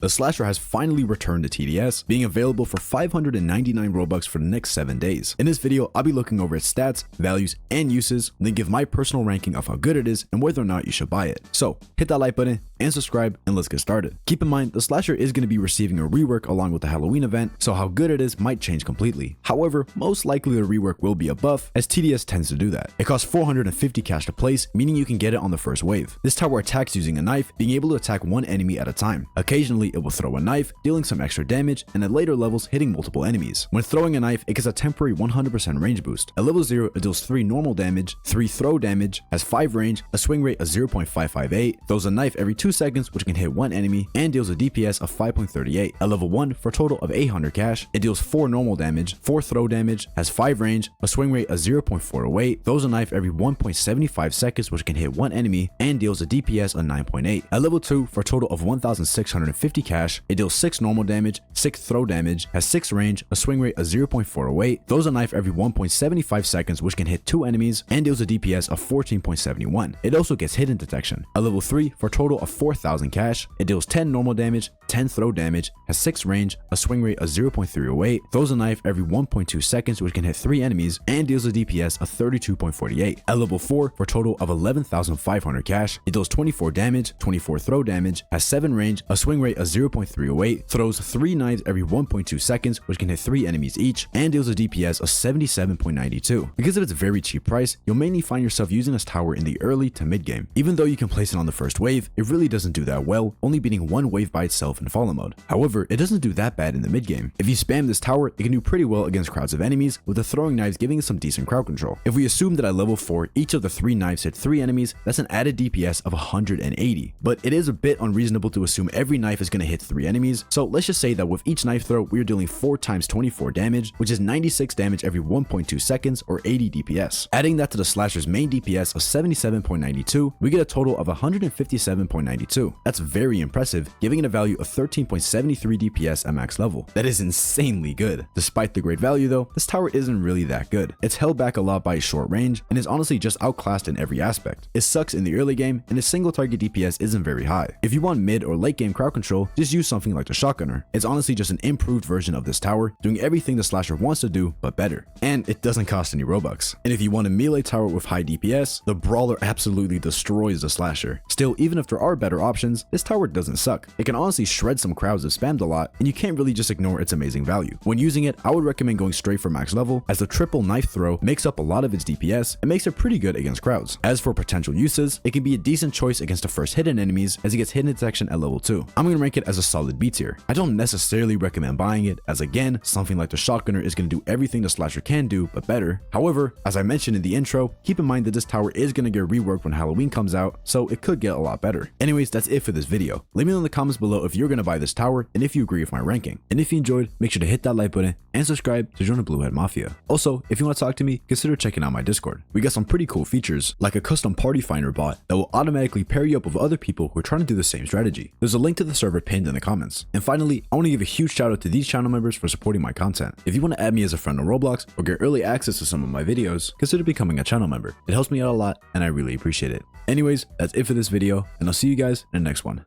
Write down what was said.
The slasher has finally returned to TDS, being available for 599 Robux for the next 7 days. In this video, I'll be looking over its stats, values, and uses, then give my personal ranking of how good it is and whether or not you should buy it. So hit that like button and subscribe, and let's get started. Keep in mind, the slasher is going to be receiving a rework along with the Halloween event, so how good it is might change completely. However, most likely the rework will be a buff, as TDS tends to do that. It costs 450 cash to place, meaning you can get it on the first wave. This tower attacks using a knife, being able to attack one enemy at a time. Occasionally, it will throw a knife, dealing some extra damage, and at later levels, hitting multiple enemies. When throwing a knife, it gets a temporary 100% range boost. At level 0, it deals 3 normal damage, 3 throw damage, has 5 range, a swing rate of 0.558, throws a knife every 2 seconds, which can hit one enemy, and deals a DPS of 5.38. At level 1, for a total of 800 cash, it deals 4 normal damage, 4 throw damage, has 5 range, a swing rate of 0.408, throws a knife every 1.75 seconds, which can hit one enemy, and deals a DPS of 9.8. At level 2, for a total of 1,650 cash, it deals 6 normal damage, 6 throw damage, has 6 range, a swing rate of 0.408, throws a knife every 1.75 seconds, which can hit 2 enemies, and deals a DPS of 14.71. It also gets hidden detection. At level 3, for a total of 4,000 cash, it deals 10 normal damage, 10 throw damage, has 6 range, a swing rate of 0.308, throws a knife every 1.2 seconds, which can hit 3 enemies, and deals a DPS of 32.48. At level 4, for a total of 11,500 cash, it deals 24 damage, 24 throw damage, has 7 range, a swing rate of 0.308, throws 3 knives every 1.2 seconds, which can hit 3 enemies each, and deals a DPS of 77.92. Because of its very cheap price, you'll mainly find yourself using this tower in the early to mid game. Even though you can place it on the first wave, it really doesn't do that well, only beating one wave by itself in follow mode. However, it doesn't do that bad in the mid game. If you spam this tower, it can do pretty well against crowds of enemies, with the throwing knives giving it some decent crowd control. If we assume that at level 4, each of the 3 knives hit 3 enemies, that's an added DPS of 180. But it is a bit unreasonable to assume every knife is going to hit 3 enemies, so let's just say that with each knife throw, we're dealing 4 times 24 damage, which is 96 damage every 1.2 seconds or 80 DPS. Adding that to the slasher's main DPS of 77.92, we get a total of 157.92. That's very impressive, giving it a value of 13.73 DPS at max level. That is insanely good. Despite the great value though, this tower isn't really that good. It's held back a lot by its short range, and is honestly just outclassed in every aspect. It sucks in the early game, and its single target DPS isn't very high. If you want mid or late game crowd control, just use something like the shotgunner. It's honestly just an improved version of this tower, doing everything the slasher wants to do, but better. And it doesn't cost any Robux. And if you want a melee tower with high DPS, the brawler absolutely destroys the slasher. Still, even if there are better options, this tower doesn't suck. It can honestly shred some crowds if spammed a lot, and you can't really just ignore its amazing value. When using it, I would recommend going straight for max level, as the triple knife throw makes up a lot of its DPS and makes it pretty good against crowds. As for potential uses, it can be a decent choice against the first hidden enemies, as it gets hidden detection at level 2. I'm going to rank it as a solid B tier. I don't necessarily recommend buying it, as again, something like the shotgunner is going to do everything the slasher can do, but better. However, as I mentioned in the intro, keep in mind that this tower is going to get reworked when Halloween comes out, so it could get a lot better. Anyways, that's it for this video. Let me know in the comments below if you're going to buy this tower, and if you agree with my ranking. And if you enjoyed, make sure to hit that like button and subscribe to join the Blue Head Mafia. Also, if you want to talk to me, consider checking out my Discord. We got some pretty cool features, like a custom party finder bot that will automatically pair you up with other people who are trying to do the same strategy. There's a link to the server pinned in the comments. And finally, I want to give a huge shout out to these channel members for supporting my content. If you want to add me as a friend on Roblox or get early access to some of my videos, consider becoming a channel member. It helps me out a lot, and I really appreciate it. Anyways, that's it for this video, and I'll see you guys in the next one.